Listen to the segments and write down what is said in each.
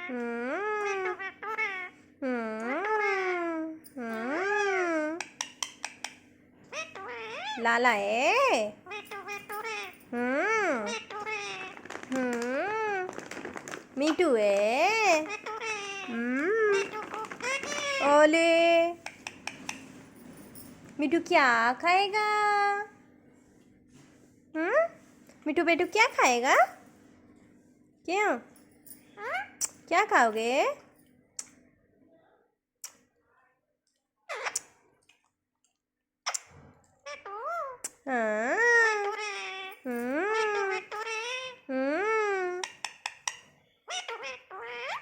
हम्म हम्म हम्म लाला है। हम्म हम्म मीठू है। ओले मिठू क्या खाएगा? मिठू बेटू क्या खाएगा? क्यों? क्या खाओगे? हाँ हम्म हम्म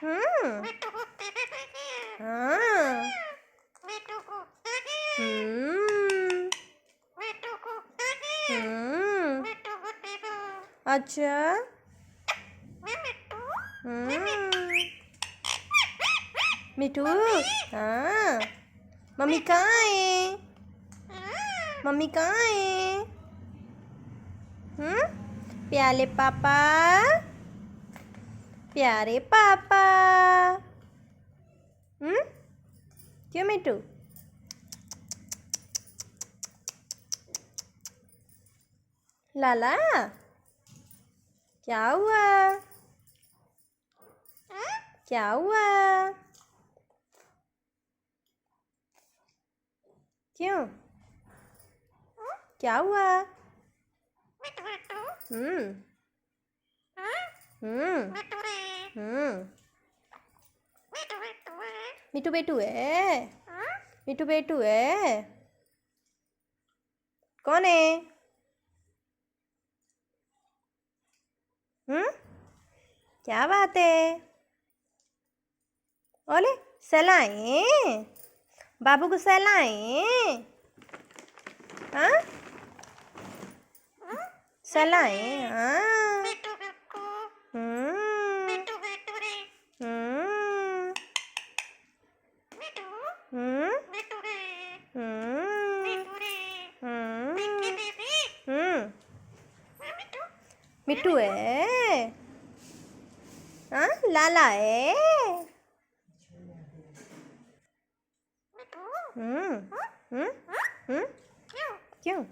हम्म हाँ हम्म अच्छा मिठू हाँ मम्मी कहाँ है? मम्मी कहाँ है? प्यारे पापा प्यारे पापा। क्यों मिठू? लाला क्या हुआ? क्या हुआ? क्यों? क्या हुआ? हम्म हम्म मिठू बेटू है। मिठू बेटू है। कौन है? क्या बात है? ओले सहलाएं बाबू को सहलाएं। हाँ सहलाएं हाँ हम्म हम्म हम्म मिठू है। हाँ लाला है। हम्म हम्म क्यों?